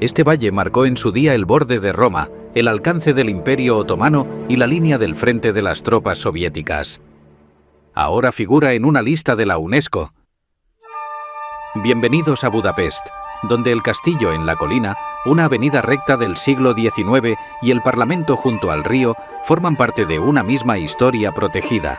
Este valle marcó en su día el borde de Roma, el alcance del Imperio Otomano y la línea del frente de las tropas soviéticas. Ahora figura en una lista de la UNESCO. Bienvenidos a Budapest, donde el castillo en la colina, una avenida recta del siglo XIX y el Parlamento junto al río forman parte de una misma historia protegida.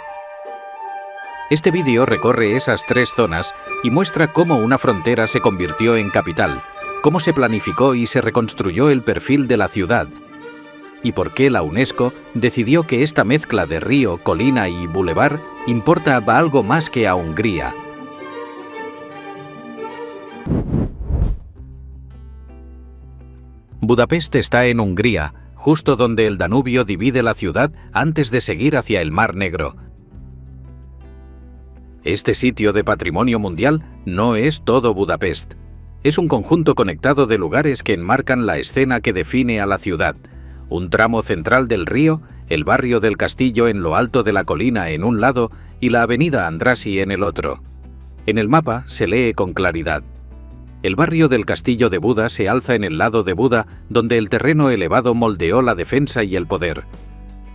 Este vídeo recorre esas tres zonas y muestra cómo una frontera se convirtió en capital, cómo se planificó y se reconstruyó el perfil de la ciudad, y por qué la UNESCO decidió que esta mezcla de río, colina y bulevar importa a algo más que a Hungría. Budapest está en Hungría, justo donde el Danubio divide la ciudad antes de seguir hacia el Mar Negro. Este sitio de patrimonio mundial no es todo Budapest. Es un conjunto conectado de lugares que enmarcan la escena que define a la ciudad. Un tramo central del río, el barrio del Castillo en lo alto de la colina en un lado y la avenida Andrássy en el otro. En el mapa se lee con claridad. El barrio del Castillo de Buda se alza en el lado de Buda, donde el terreno elevado moldeó la defensa y el poder.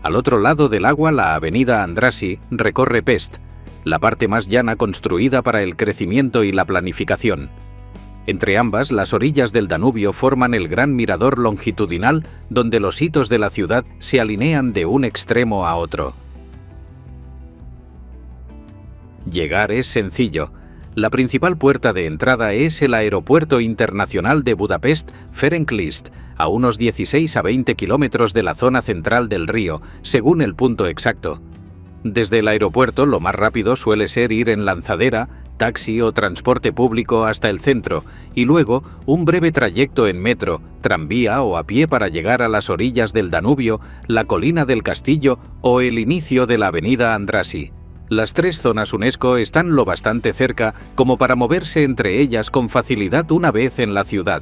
Al otro lado del agua, la avenida Andrássy recorre Pest, la parte más llana construida para el crecimiento y la planificación. Entre ambas, las orillas del Danubio forman el gran mirador longitudinal donde los hitos de la ciudad se alinean de un extremo a otro. Llegar es sencillo. La principal puerta de entrada es el Aeropuerto Internacional de Budapest-Ferenc Liszt, a unos 16 a 20 kilómetros de la zona central del río, según el punto exacto. Desde el aeropuerto, lo más rápido suele ser ir en lanzadera, taxi o transporte público hasta el centro, y luego un breve trayecto en metro, tranvía o a pie para llegar a las orillas del Danubio, la colina del castillo o el inicio de la avenida Andrássy. Las tres zonas UNESCO están lo bastante cerca como para moverse entre ellas con facilidad una vez en la ciudad.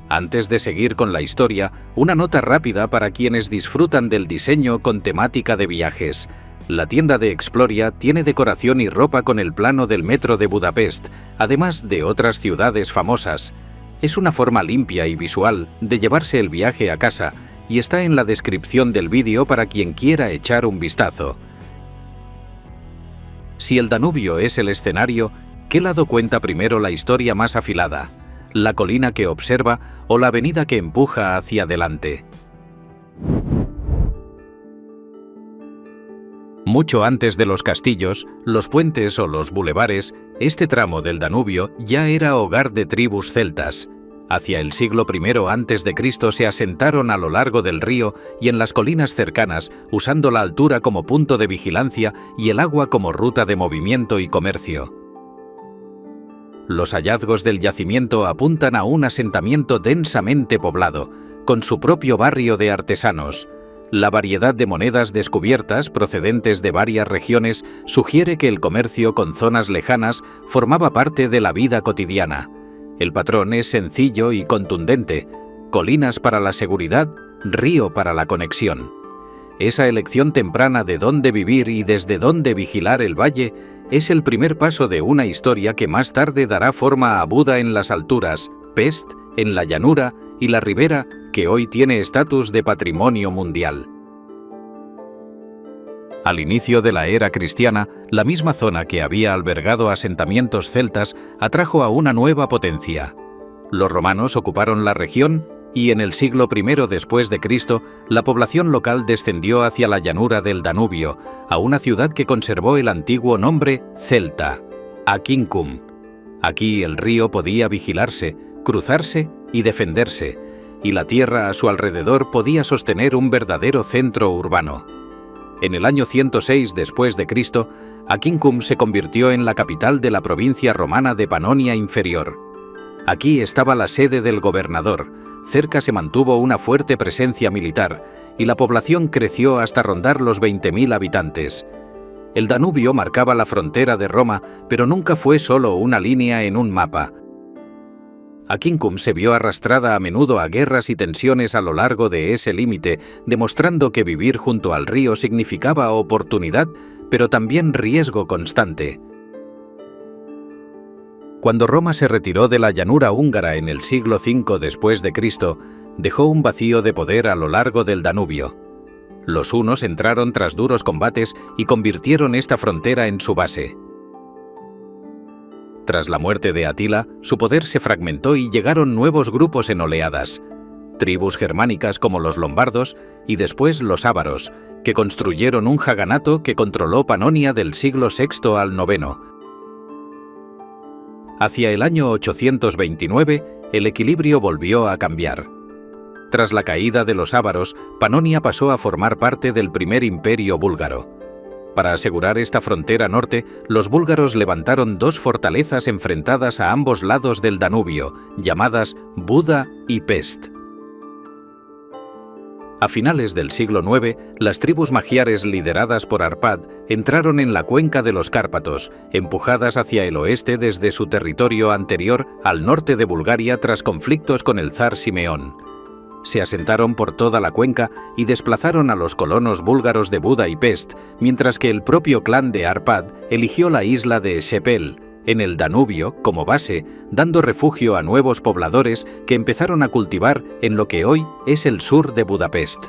Antes de seguir con la historia, una nota rápida para quienes disfrutan del diseño con temática de viajes. La tienda de Exploria tiene decoración y ropa con el plano del metro de Budapest, además de otras ciudades famosas. Es una forma limpia y visual de llevarse el viaje a casa y está en la descripción del vídeo para quien quiera echar un vistazo. Si el Danubio es el escenario, ¿qué lado cuenta primero la historia más afilada? ¿La colina que observa o la avenida que empuja hacia adelante? Mucho antes de los castillos, los puentes o los bulevares, este tramo del Danubio ya era hogar de tribus celtas. Hacia el siglo I a.C. se asentaron a lo largo del río y en las colinas cercanas, usando la altura como punto de vigilancia y el agua como ruta de movimiento y comercio. Los hallazgos del yacimiento apuntan a un asentamiento densamente poblado, con su propio barrio de artesanos. La variedad de monedas descubiertas procedentes de varias regiones sugiere que el comercio con zonas lejanas formaba parte de la vida cotidiana. El patrón es sencillo y contundente: colinas para la seguridad, río para la conexión. Esa elección temprana de dónde vivir y desde dónde vigilar el valle es el primer paso de una historia que más tarde dará forma a Buda en las alturas, Pest en la llanura y la ribera, que hoy tiene estatus de patrimonio mundial. Al inicio de la era cristiana, la misma zona que había albergado asentamientos celtas atrajo a una nueva potencia. Los romanos ocuparon la región y en el siglo I después de Cristo, la población local descendió hacia la llanura del Danubio, a una ciudad que conservó el antiguo nombre celta, Aquincum. Aquí el río podía vigilarse, cruzarse y defenderse, y la tierra a su alrededor podía sostener un verdadero centro urbano. En el año 106 después de Cristo, Aquincum se convirtió en la capital de la provincia romana de Panonia Inferior. Aquí estaba la sede del gobernador. Cerca se mantuvo una fuerte presencia militar y la población creció hasta rondar los 20.000 habitantes. El Danubio marcaba la frontera de Roma, pero nunca fue solo una línea en un mapa. Aquincum se vio arrastrada a menudo a guerras y tensiones a lo largo de ese límite, demostrando que vivir junto al río significaba oportunidad, pero también riesgo constante. Cuando Roma se retiró de la llanura húngara en el siglo V después de Cristo, dejó un vacío de poder a lo largo del Danubio. Los hunos entraron tras duros combates y convirtieron esta frontera en su base. Tras la muerte de Atila, su poder se fragmentó y llegaron nuevos grupos en oleadas, tribus germánicas como los lombardos y después los ávaros, que construyeron un jaganato que controló Panonia del siglo VI al IX. Hacia el año 829, el equilibrio volvió a cambiar. Tras la caída de los ávaros, Panonia pasó a formar parte del primer imperio búlgaro. Para asegurar esta frontera norte, los búlgaros levantaron dos fortalezas enfrentadas a ambos lados del Danubio, llamadas Buda y Pest. A finales del siglo IX, las tribus magiares lideradas por Arpad entraron en la cuenca de los Cárpatos, empujadas hacia el oeste desde su territorio anterior al norte de Bulgaria tras conflictos con el zar Simeón. Se asentaron por toda la cuenca y desplazaron a los colonos búlgaros de Buda y Pest, mientras que el propio clan de Arpad eligió la isla de Sepel, en el Danubio, como base, dando refugio a nuevos pobladores que empezaron a cultivar en lo que hoy es el sur de Budapest.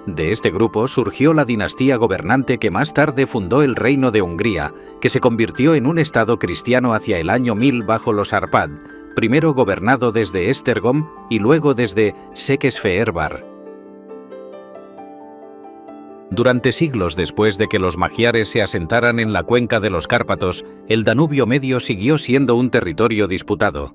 De este grupo surgió la dinastía gobernante que más tarde fundó el Reino de Hungría, que se convirtió en un estado cristiano hacia el año 1000 bajo los Arpad, primero gobernado desde Esztergom y luego desde Székesfehérvár. Durante siglos después de que los magiares se asentaran en la cuenca de los Cárpatos, el Danubio Medio siguió siendo un territorio disputado.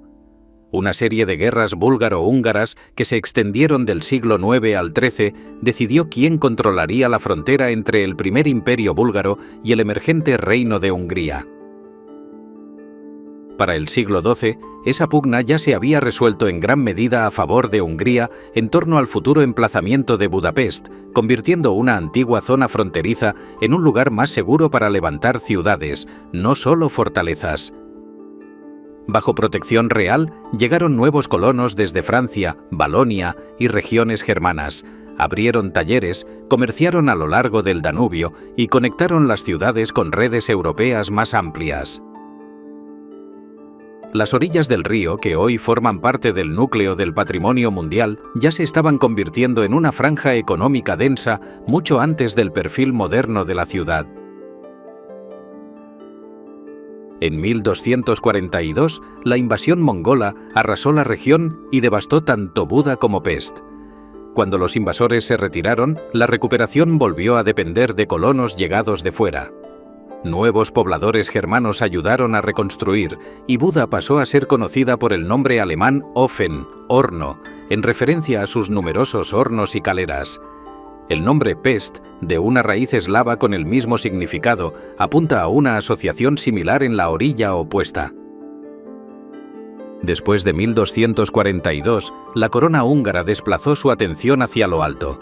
Una serie de guerras búlgaro-húngaras que se extendieron del siglo IX al XIII decidió quién controlaría la frontera entre el primer imperio búlgaro y el emergente Reino de Hungría. Para el siglo XII, esa pugna ya se había resuelto en gran medida a favor de Hungría en torno al futuro emplazamiento de Budapest, convirtiendo una antigua zona fronteriza en un lugar más seguro para levantar ciudades, no solo fortalezas. Bajo protección real, llegaron nuevos colonos desde Francia, Valonia y regiones germanas. Abrieron talleres, comerciaron a lo largo del Danubio y conectaron las ciudades con redes europeas más amplias. Las orillas del río, que hoy forman parte del núcleo del patrimonio mundial, ya se estaban convirtiendo en una franja económica densa mucho antes del perfil moderno de la ciudad. En 1242, la invasión mongola arrasó la región y devastó tanto Buda como Pest. Cuando los invasores se retiraron, la recuperación volvió a depender de colonos llegados de fuera. Nuevos pobladores germanos ayudaron a reconstruir y Buda pasó a ser conocida por el nombre alemán Ofen, horno, en referencia a sus numerosos hornos y caleras. El nombre Pest, de una raíz eslava con el mismo significado, apunta a una asociación similar en la orilla opuesta. Después de 1242, la corona húngara desplazó su atención hacia lo alto.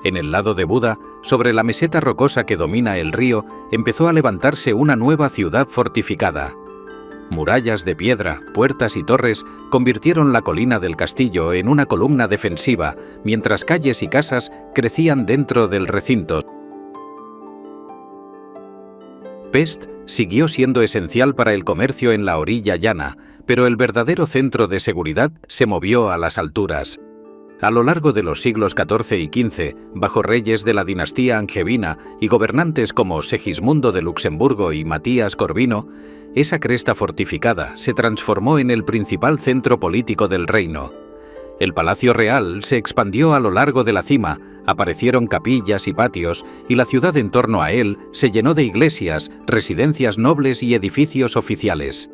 En el lado de Buda, sobre la meseta rocosa que domina el río, empezó a levantarse una nueva ciudad fortificada. Murallas de piedra, puertas y torres convirtieron la colina del castillo en una columna defensiva, mientras calles y casas crecían dentro del recinto. Pest siguió siendo esencial para el comercio en la orilla llana, pero el verdadero centro de seguridad se movió a las alturas. A lo largo de los siglos XIV y XV, bajo reyes de la dinastía angevina y gobernantes como Segismundo de Luxemburgo y Matías Corvino, esa cresta fortificada se transformó en el principal centro político del reino. El palacio real se expandió a lo largo de la cima, aparecieron capillas y patios, y la ciudad en torno a él se llenó de iglesias, residencias nobles y edificios oficiales.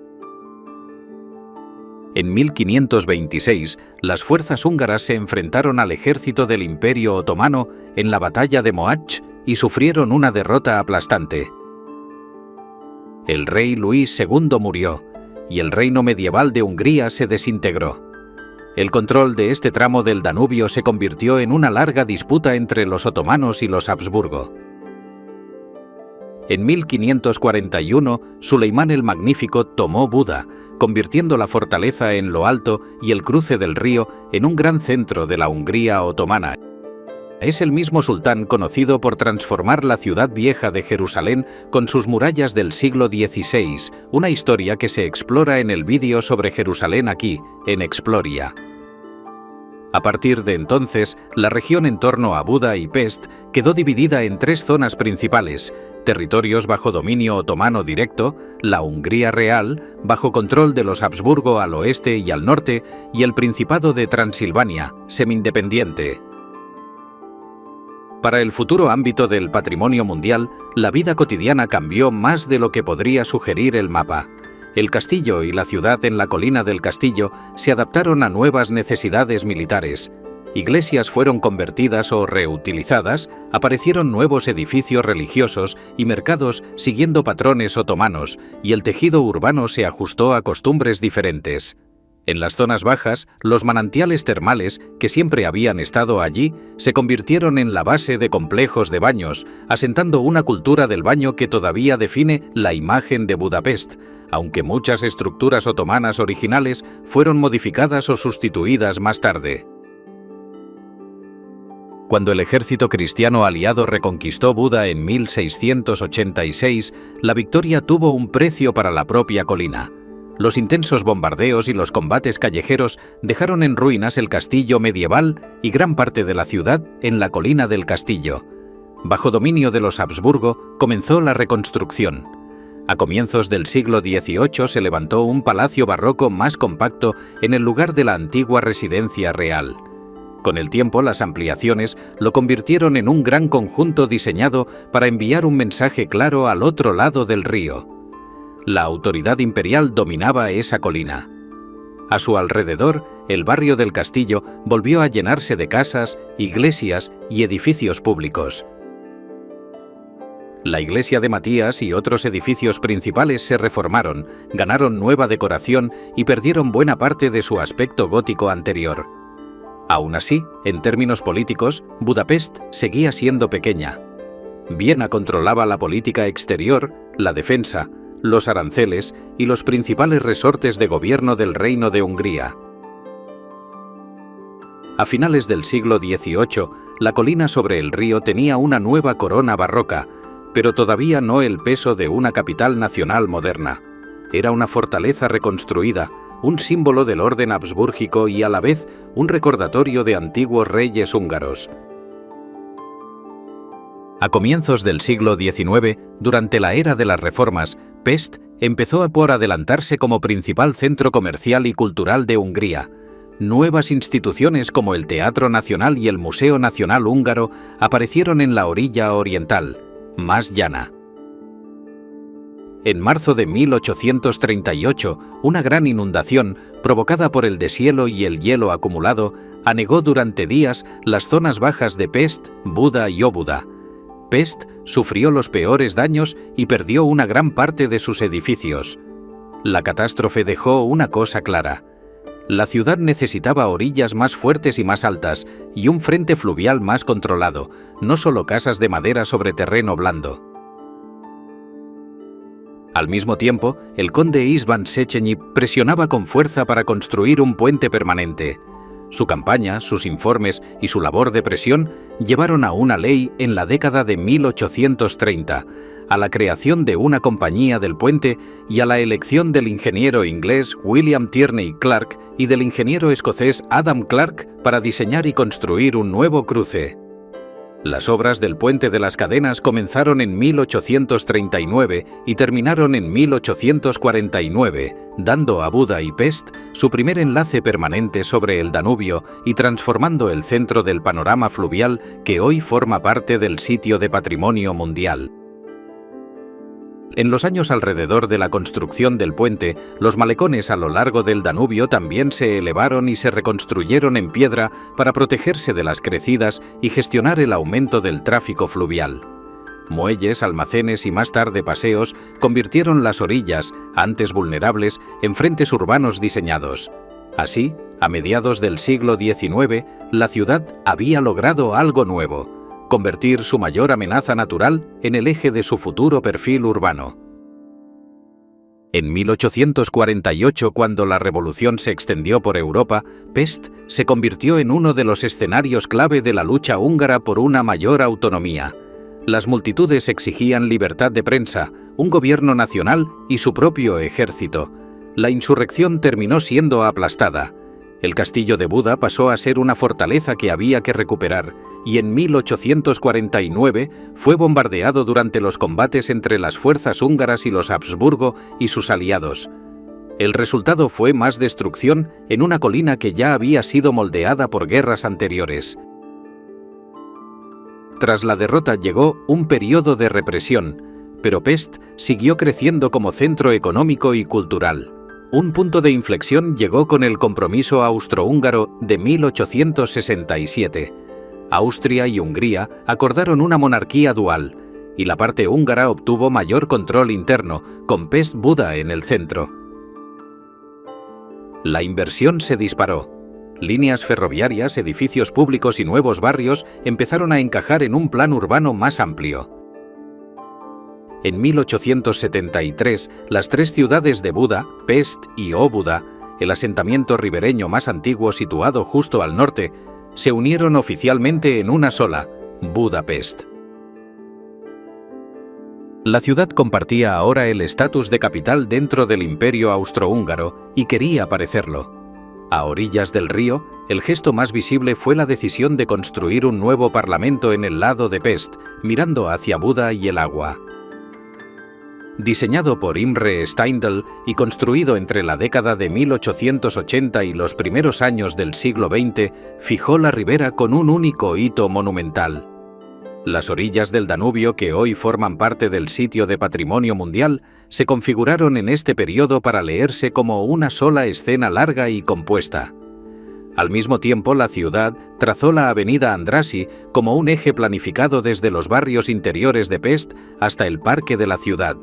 En 1526, las fuerzas húngaras se enfrentaron al ejército del Imperio Otomano en la batalla de Mohács y sufrieron una derrota aplastante. El rey Luis II murió, y el reino medieval de Hungría se desintegró. El control de este tramo del Danubio se convirtió en una larga disputa entre los otomanos y los Habsburgo. En 1541, Suleimán el Magnífico tomó Buda, convirtiendo la fortaleza en lo alto y el cruce del río en un gran centro de la Hungría otomana. Es el mismo sultán conocido por transformar la ciudad vieja de Jerusalén con sus murallas del siglo XVI, una historia que se explora en el vídeo sobre Jerusalén aquí, en Exploria. A partir de entonces, la región en torno a Buda y Pest quedó dividida en tres zonas principales: territorios bajo dominio otomano directo, la Hungría real, bajo control de los Habsburgo al oeste y al norte, y el Principado de Transilvania, semi-independiente. Para el futuro ámbito del patrimonio mundial, la vida cotidiana cambió más de lo que podría sugerir el mapa. El castillo y la ciudad en la colina del castillo se adaptaron a nuevas necesidades militares. Iglesias fueron convertidas o reutilizadas, aparecieron nuevos edificios religiosos y mercados siguiendo patrones otomanos, y el tejido urbano se ajustó a costumbres diferentes. En las zonas bajas, los manantiales termales, que siempre habían estado allí, se convirtieron en la base de complejos de baños, asentando una cultura del baño que todavía define la imagen de Budapest, aunque muchas estructuras otomanas originales fueron modificadas o sustituidas más tarde. Cuando el ejército cristiano aliado reconquistó Buda en 1686, la victoria tuvo un precio para la propia colina. Los intensos bombardeos y los combates callejeros dejaron en ruinas el castillo medieval y gran parte de la ciudad en la colina del castillo. Bajo dominio de los Habsburgo comenzó la reconstrucción. A comienzos del siglo XVIII se levantó un palacio barroco más compacto en el lugar de la antigua residencia real. Con el tiempo, las ampliaciones lo convirtieron en un gran conjunto diseñado para enviar un mensaje claro al otro lado del río. La autoridad imperial dominaba esa colina. A su alrededor, el barrio del castillo volvió a llenarse de casas, iglesias y edificios públicos. La iglesia de Matías y otros edificios principales se reformaron, ganaron nueva decoración y perdieron buena parte de su aspecto gótico anterior. Aún así, en términos políticos, Budapest seguía siendo pequeña. Viena controlaba la política exterior, la defensa, los aranceles y los principales resortes de gobierno del Reino de Hungría. A finales del siglo XVIII, la colina sobre el río tenía una nueva corona barroca, pero todavía no el peso de una capital nacional moderna. Era una fortaleza reconstruida, un símbolo del orden habsbúrgico y a la vez un recordatorio de antiguos reyes húngaros. A comienzos del siglo XIX, durante la era de las reformas, Pest empezó por adelantarse como principal centro comercial y cultural de Hungría. Nuevas instituciones como el Teatro Nacional y el Museo Nacional Húngaro aparecieron en la orilla oriental, más llana. En marzo de 1838, una gran inundación, provocada por el deshielo y el hielo acumulado, anegó durante días las zonas bajas de Pest, Buda y Óbuda. Pest sufrió los peores daños y perdió una gran parte de sus edificios. La catástrofe dejó una cosa clara: la ciudad necesitaba orillas más fuertes y más altas y un frente fluvial más controlado, no solo casas de madera sobre terreno blando. Al mismo tiempo, el conde István Széchenyi presionaba con fuerza para construir un puente permanente. Su campaña, sus informes y su labor de presión llevaron a una ley en la década de 1830, a la creación de una compañía del puente y a la elección del ingeniero inglés William Tierney Clark y del ingeniero escocés Adam Clark para diseñar y construir un nuevo cruce. Las obras del Puente de las Cadenas comenzaron en 1839 y terminaron en 1849, dando a Buda y Pest su primer enlace permanente sobre el Danubio y transformando el centro del panorama fluvial que hoy forma parte del sitio de patrimonio mundial. En los años alrededor de la construcción del puente, los malecones a lo largo del Danubio también se elevaron y se reconstruyeron en piedra para protegerse de las crecidas y gestionar el aumento del tráfico fluvial. Muelles, almacenes y más tarde paseos convirtieron las orillas, antes vulnerables, en frentes urbanos diseñados. Así, a mediados del siglo XIX, la ciudad había logrado algo nuevo: convertir su mayor amenaza natural en el eje de su futuro perfil urbano. En 1848, cuando la revolución se extendió por Europa, Pest se convirtió en uno de los escenarios clave de la lucha húngara por una mayor autonomía. Las multitudes exigían libertad de prensa, un gobierno nacional y su propio ejército. La insurrección terminó siendo aplastada. El castillo de Buda pasó a ser una fortaleza que había que recuperar, y en 1849 fue bombardeado durante los combates entre las fuerzas húngaras y los Habsburgo y sus aliados. El resultado fue más destrucción en una colina que ya había sido moldeada por guerras anteriores. Tras la derrota llegó un periodo de represión, pero Pest siguió creciendo como centro económico y cultural. Un punto de inflexión llegó con el Compromiso Austrohúngaro de 1867. Austria y Hungría acordaron una monarquía dual, y la parte húngara obtuvo mayor control interno, con Pest Buda en el centro. La inversión se disparó. Líneas ferroviarias, edificios públicos y nuevos barrios empezaron a encajar en un plan urbano más amplio. En 1873, las tres ciudades de Buda, Pest y Óbuda, el asentamiento ribereño más antiguo situado justo al norte, se unieron oficialmente en una sola, Budapest. La ciudad compartía ahora el estatus de capital dentro del Imperio Austrohúngaro y quería parecerlo. A orillas del río, el gesto más visible fue la decisión de construir un nuevo parlamento en el lado de Pest, mirando hacia Buda y el agua. Diseñado por Imre Steindl y construido entre la década de 1880 y los primeros años del siglo XX, fijó la ribera con un único hito monumental. Las orillas del Danubio, que hoy forman parte del sitio de Patrimonio Mundial, se configuraron en este periodo para leerse como una sola escena larga y compuesta. Al mismo tiempo, la ciudad trazó la avenida Andrássy como un eje planificado desde los barrios interiores de Pest hasta el parque de la ciudad.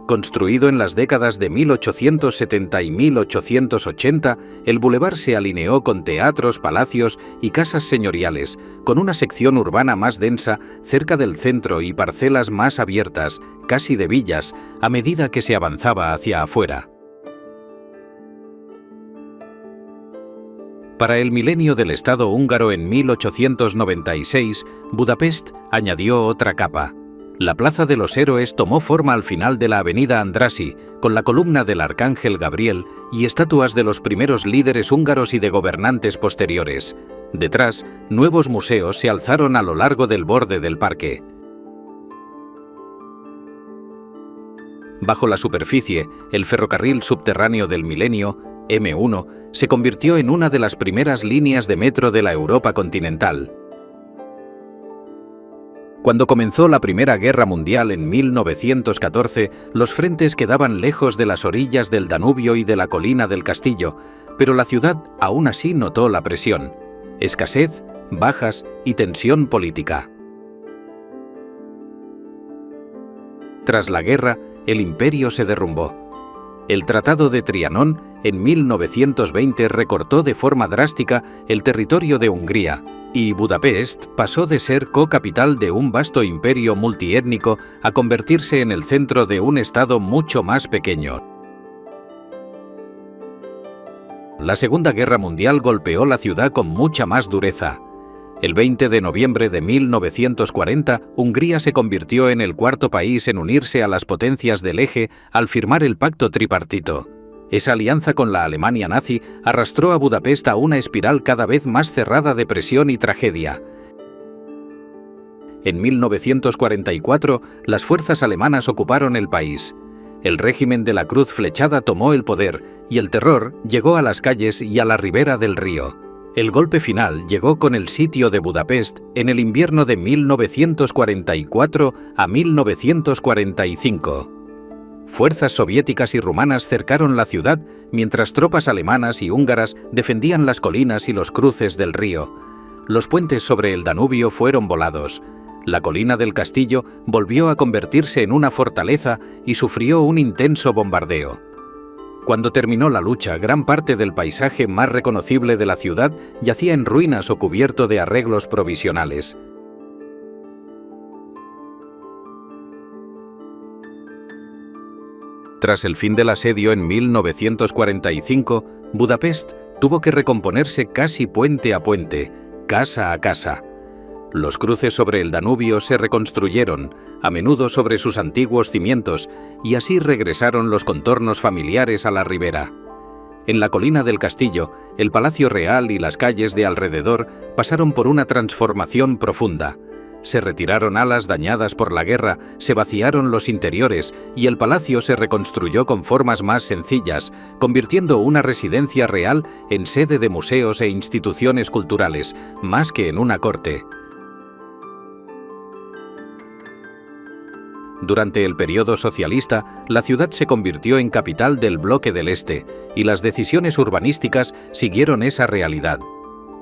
Construido en las décadas de 1870 y 1880, el bulevar se alineó con teatros, palacios y casas señoriales, con una sección urbana más densa cerca del centro y parcelas más abiertas, casi de villas, a medida que se avanzaba hacia afuera. Para el milenio del Estado húngaro en 1896, Budapest añadió otra capa. La Plaza de los Héroes tomó forma al final de la avenida Andrássy, con la columna del Arcángel Gabriel y estatuas de los primeros líderes húngaros y de gobernantes posteriores. Detrás, nuevos museos se alzaron a lo largo del borde del parque. Bajo la superficie, el ferrocarril subterráneo del milenio, M1, se convirtió en una de las primeras líneas de metro de la Europa continental. Cuando comenzó la Primera Guerra Mundial en 1914, los frentes quedaban lejos de las orillas del Danubio y de la colina del castillo, pero la ciudad aún así notó la presión, escasez, bajas y tensión política. Tras la guerra, el imperio se derrumbó. El Tratado de Trianón, en 1920, recortó de forma drástica el territorio de Hungría, y Budapest pasó de ser co-capital de un vasto imperio multiétnico a convertirse en el centro de un estado mucho más pequeño. La Segunda Guerra Mundial golpeó la ciudad con mucha más dureza. El 20 de noviembre de 1940, Hungría se convirtió en el cuarto país en unirse a las potencias del Eje al firmar el Pacto Tripartito. Esa alianza con la Alemania nazi arrastró a Budapest a una espiral cada vez más cerrada de presión y tragedia. En 1944, las fuerzas alemanas ocuparon el país. El régimen de la Cruz Flechada tomó el poder y el terror llegó a las calles y a la ribera del río. El golpe final llegó con el sitio de Budapest en el invierno de 1944 a 1945. Fuerzas soviéticas y rumanas cercaron la ciudad, mientras tropas alemanas y húngaras defendían las colinas y los cruces del río. Los puentes sobre el Danubio fueron volados. La colina del castillo volvió a convertirse en una fortaleza y sufrió un intenso bombardeo. Cuando terminó la lucha, gran parte del paisaje más reconocible de la ciudad yacía en ruinas o cubierto de arreglos provisionales. Tras el fin del asedio en 1945, Budapest tuvo que recomponerse casi puente a puente, casa a casa. Los cruces sobre el Danubio se reconstruyeron, a menudo sobre sus antiguos cimientos, y así regresaron los contornos familiares a la ribera. En la colina del castillo, el Palacio Real y las calles de alrededor pasaron por una transformación profunda. Se retiraron alas dañadas por la guerra, se vaciaron los interiores y el palacio se reconstruyó con formas más sencillas, convirtiendo una residencia real en sede de museos e instituciones culturales, más que en una corte. Durante el periodo socialista, la ciudad se convirtió en capital del Bloque del Este, y las decisiones urbanísticas siguieron esa realidad.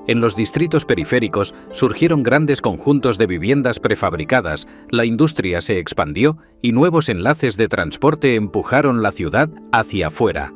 En los distritos periféricos surgieron grandes conjuntos de viviendas prefabricadas, la industria se expandió y nuevos enlaces de transporte empujaron la ciudad hacia afuera.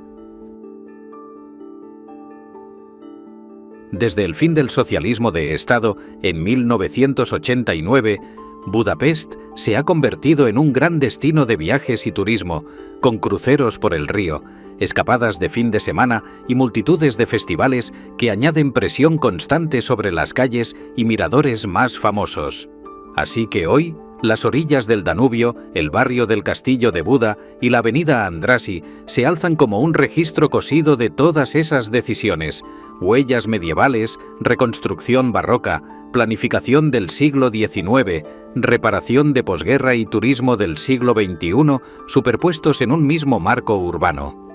Desde el fin del socialismo de Estado, en 1989, Budapest se ha convertido en un gran destino de viajes y turismo, con cruceros por el río, escapadas de fin de semana y multitudes de festivales que añaden presión constante sobre las calles y miradores más famosos. Así que hoy, las orillas del Danubio, el barrio del Castillo de Buda y la avenida Andrássy se alzan como un registro cosido de todas esas decisiones, huellas medievales, reconstrucción barroca, planificación del siglo XIX, reparación de posguerra y turismo del siglo XXI superpuestos en un mismo marco urbano.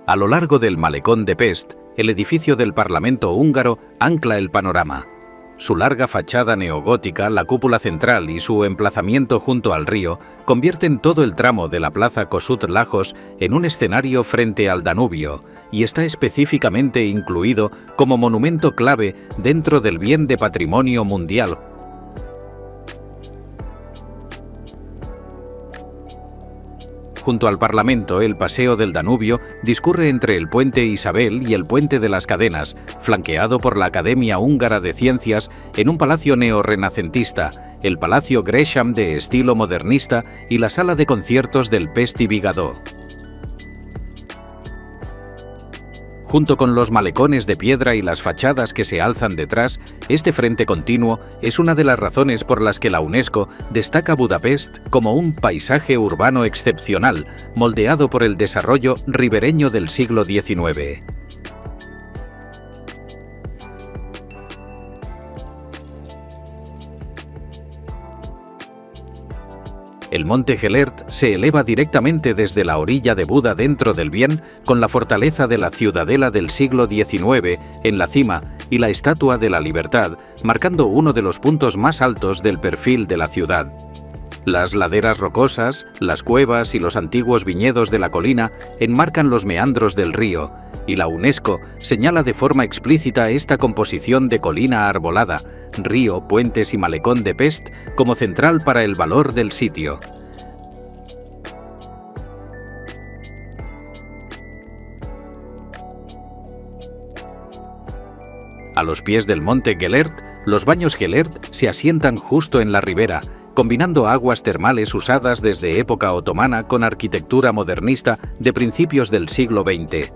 A lo largo del malecón de Pest, el edificio del Parlamento húngaro ancla el panorama. Su larga fachada neogótica, la cúpula central y su emplazamiento junto al río convierten todo el tramo de la plaza Kossuth Lajos en un escenario frente al Danubio y está específicamente incluido como monumento clave dentro del Bien de Patrimonio Mundial. Junto al Parlamento, el Paseo del Danubio discurre entre el Puente Isabel y el Puente de las Cadenas, flanqueado por la Academia Húngara de Ciencias en un palacio neorrenacentista, el Palacio Gresham de estilo modernista y la sala de conciertos del Pesti Vigadó. Junto con los malecones de piedra y las fachadas que se alzan detrás, este frente continuo es una de las razones por las que la UNESCO destaca Budapest como un paisaje urbano excepcional, moldeado por el desarrollo ribereño del siglo XIX. El monte Gellert se eleva directamente desde la orilla de Buda dentro del Bien, con la fortaleza de la ciudadela del siglo XIX en la cima y la Estatua de la Libertad, marcando uno de los puntos más altos del perfil de la ciudad. Las laderas rocosas, las cuevas y los antiguos viñedos de la colina enmarcan los meandros del río, y la UNESCO señala de forma explícita esta composición de colina arbolada, río, puentes y malecón de Pest como central para el valor del sitio. A los pies del monte Gellert, los baños Gellert se asientan justo en la ribera, combinando aguas termales usadas desde época otomana con arquitectura modernista de principios del siglo XX.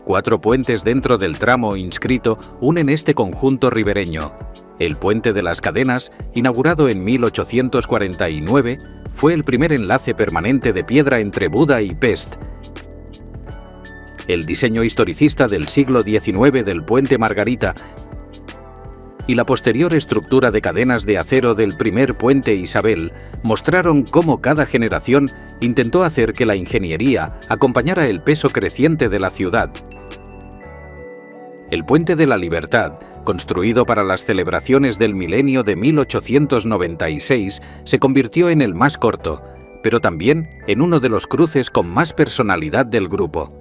Cuatro puentes dentro del tramo inscrito unen este conjunto ribereño. El Puente de las Cadenas, inaugurado en 1849, fue el primer enlace permanente de piedra entre Buda y Pest. El diseño historicista del siglo XIX del Puente Margarita y la posterior estructura de cadenas de acero del primer Puente Isabel mostraron cómo cada generación intentó hacer que la ingeniería acompañara el peso creciente de la ciudad. El Puente de la Libertad, construido para las celebraciones del milenio de 1896, se convirtió en el más corto, pero también en uno de los cruces con más personalidad del grupo.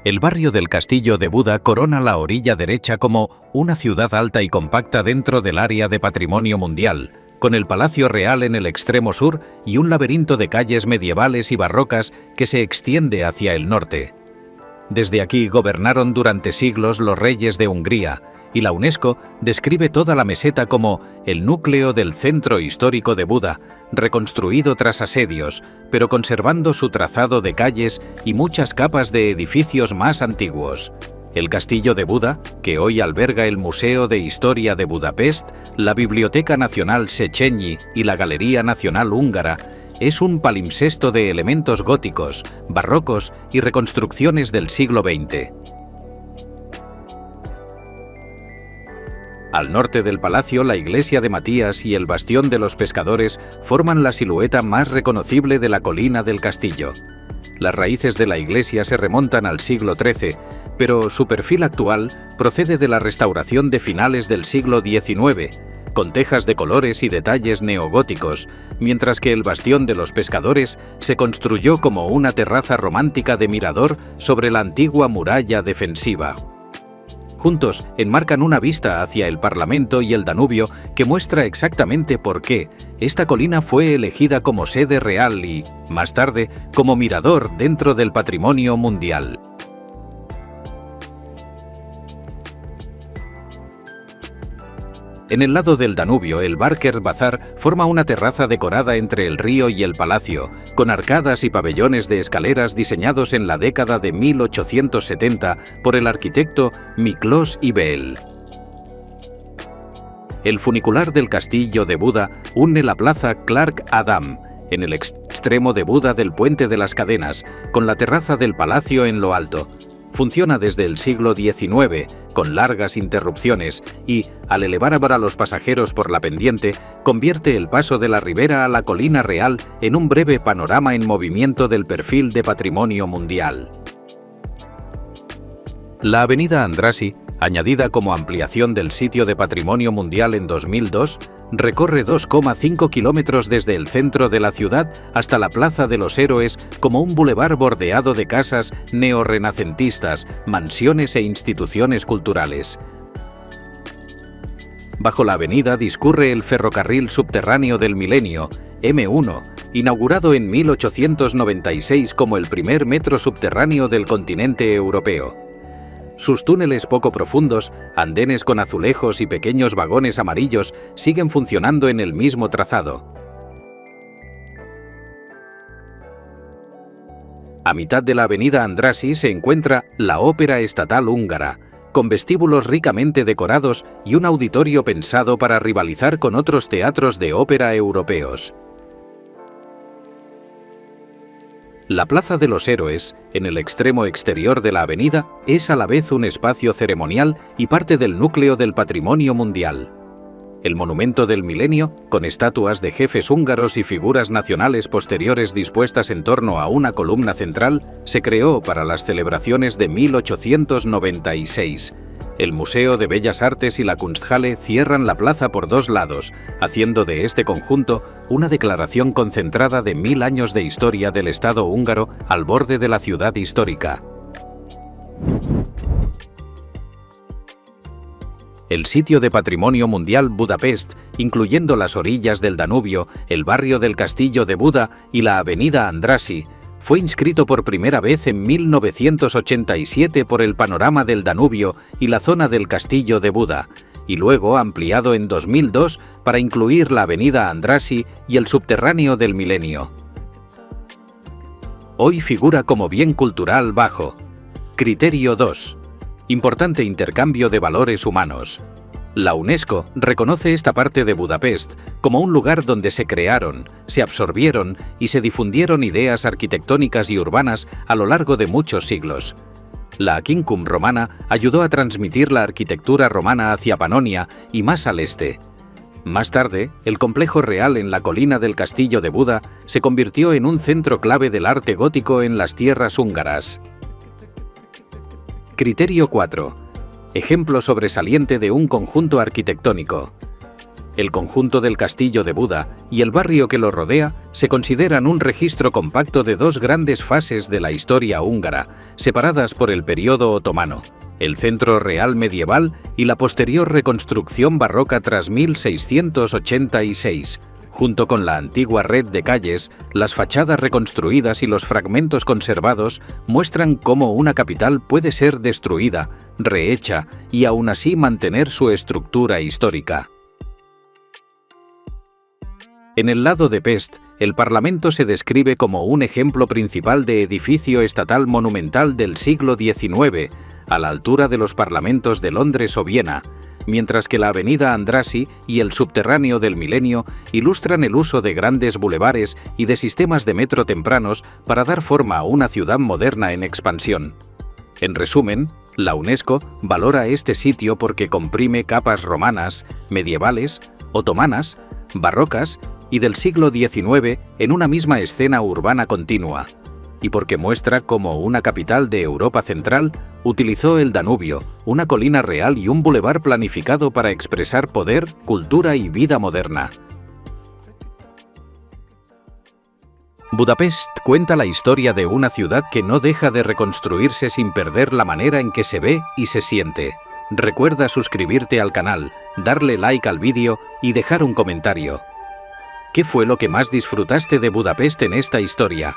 El barrio del Castillo de Buda corona la orilla derecha como una ciudad alta y compacta dentro del área de patrimonio mundial, con el Palacio Real en el extremo sur y un laberinto de calles medievales y barrocas que se extiende hacia el norte. Desde aquí gobernaron durante siglos los reyes de Hungría, y la UNESCO describe toda la meseta como el núcleo del centro histórico de Buda, reconstruido tras asedios, pero conservando su trazado de calles y muchas capas de edificios más antiguos. El castillo de Buda, que hoy alberga el Museo de Historia de Budapest, la Biblioteca Nacional Széchenyi y la Galería Nacional Húngara, es un palimpsesto de elementos góticos, barrocos y reconstrucciones del siglo XX. Al norte del palacio, la iglesia de Matías y el bastión de los pescadores forman la silueta más reconocible de la colina del castillo. Las raíces de la iglesia se remontan al siglo XIII, pero su perfil actual procede de la restauración de finales del siglo XIX, con tejas de colores y detalles neogóticos, mientras que el bastión de los pescadores se construyó como una terraza romántica de mirador sobre la antigua muralla defensiva. Juntos enmarcan una vista hacia el Parlamento y el Danubio que muestra exactamente por qué esta colina fue elegida como sede real y, más tarde, como mirador dentro del patrimonio mundial. En el lado del Danubio, el Barker Bazar forma una terraza decorada entre el río y el palacio, con arcadas y pabellones de escaleras diseñados en la década de 1870 por el arquitecto Miklós Ibel. El funicular del castillo de Buda une la plaza Clark Adam, en el extremo de Buda del Puente de las Cadenas, con la terraza del palacio en lo alto. Funciona desde el siglo XIX, con largas interrupciones, y, al elevar a los pasajeros por la pendiente, convierte el paso de la ribera a la colina real en un breve panorama en movimiento del perfil de patrimonio mundial. La avenida Andrássy, añadida como ampliación del sitio de patrimonio mundial en 2002, recorre 2,5 kilómetros desde el centro de la ciudad hasta la Plaza de los Héroes como un bulevar bordeado de casas neorrenacentistas, mansiones e instituciones culturales. Bajo la avenida discurre el ferrocarril subterráneo del milenio, M1, inaugurado en 1896 como el primer metro subterráneo del continente europeo. Sus túneles poco profundos, andenes con azulejos y pequeños vagones amarillos siguen funcionando en el mismo trazado. A mitad de la avenida Andrássy se encuentra la Ópera Estatal Húngara, con vestíbulos ricamente decorados y un auditorio pensado para rivalizar con otros teatros de ópera europeos. La Plaza de los Héroes, en el extremo exterior de la avenida, es a la vez un espacio ceremonial y parte del núcleo del patrimonio mundial. El Monumento del Milenio, con estatuas de jefes húngaros y figuras nacionales posteriores dispuestas en torno a una columna central, se creó para las celebraciones de 1896. El Museo de Bellas Artes y la Kunsthalle cierran la plaza por dos lados, haciendo de este conjunto una declaración concentrada de 1000 años de historia del Estado húngaro al borde de la ciudad histórica. El sitio de patrimonio mundial Budapest, incluyendo las orillas del Danubio, el barrio del Castillo de Buda y la avenida Andrássy, fue inscrito por primera vez en 1987 por el panorama del Danubio y la zona del Castillo de Buda, y luego ampliado en 2002 para incluir la avenida Andrássy y el subterráneo del Milenio. Hoy figura como bien cultural bajo. Criterio 2. Importante intercambio de valores humanos. La UNESCO reconoce esta parte de Budapest como un lugar donde se crearon, se absorbieron y se difundieron ideas arquitectónicas y urbanas a lo largo de muchos siglos. La Quincum romana ayudó a transmitir la arquitectura romana hacia Panonia y más al este. Más tarde, el complejo real en la colina del Castillo de Buda se convirtió en un centro clave del arte gótico en las tierras húngaras. Criterio 4. Ejemplo sobresaliente de un conjunto arquitectónico. El conjunto del Castillo de Buda y el barrio que lo rodea se consideran un registro compacto de dos grandes fases de la historia húngara, separadas por el periodo otomano, el centro real medieval y la posterior reconstrucción barroca tras 1686, Junto con la antigua red de calles, las fachadas reconstruidas y los fragmentos conservados muestran cómo una capital puede ser destruida, rehecha y aún así mantener su estructura histórica. En el lado de Pest, el Parlamento se describe como un ejemplo principal de edificio estatal monumental del siglo XIX, a la altura de los parlamentos de Londres o Viena, mientras que la avenida Andrassy y el subterráneo del Milenio ilustran el uso de grandes bulevares y de sistemas de metro tempranos para dar forma a una ciudad moderna en expansión. En resumen, la UNESCO valora este sitio porque comprime capas romanas, medievales, otomanas, barrocas y del siglo XIX en una misma escena urbana continua, y porque muestra cómo una capital de Europa Central utilizó el Danubio, una colina real y un bulevar planificado para expresar poder, cultura y vida moderna. Budapest cuenta la historia de una ciudad que no deja de reconstruirse sin perder la manera en que se ve y se siente. Recuerda suscribirte al canal, darle like al vídeo y dejar un comentario. ¿Qué fue lo que más disfrutaste de Budapest en esta historia?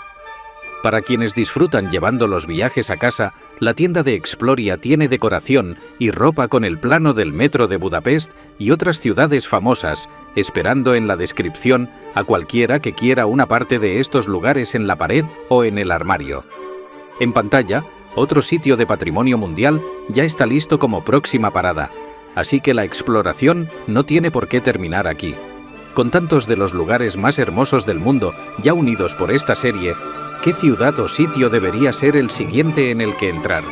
Para quienes disfrutan llevando los viajes a casa, la tienda de Exploria tiene decoración y ropa con el plano del metro de Budapest y otras ciudades famosas, esperando en la descripción a cualquiera que quiera una parte de estos lugares en la pared o en el armario. En pantalla, otro sitio de patrimonio mundial ya está listo como próxima parada, así que la exploración no tiene por qué terminar aquí. Con tantos de los lugares más hermosos del mundo ya unidos por esta serie, ¿qué ciudad o sitio debería ser el siguiente en el que entrar?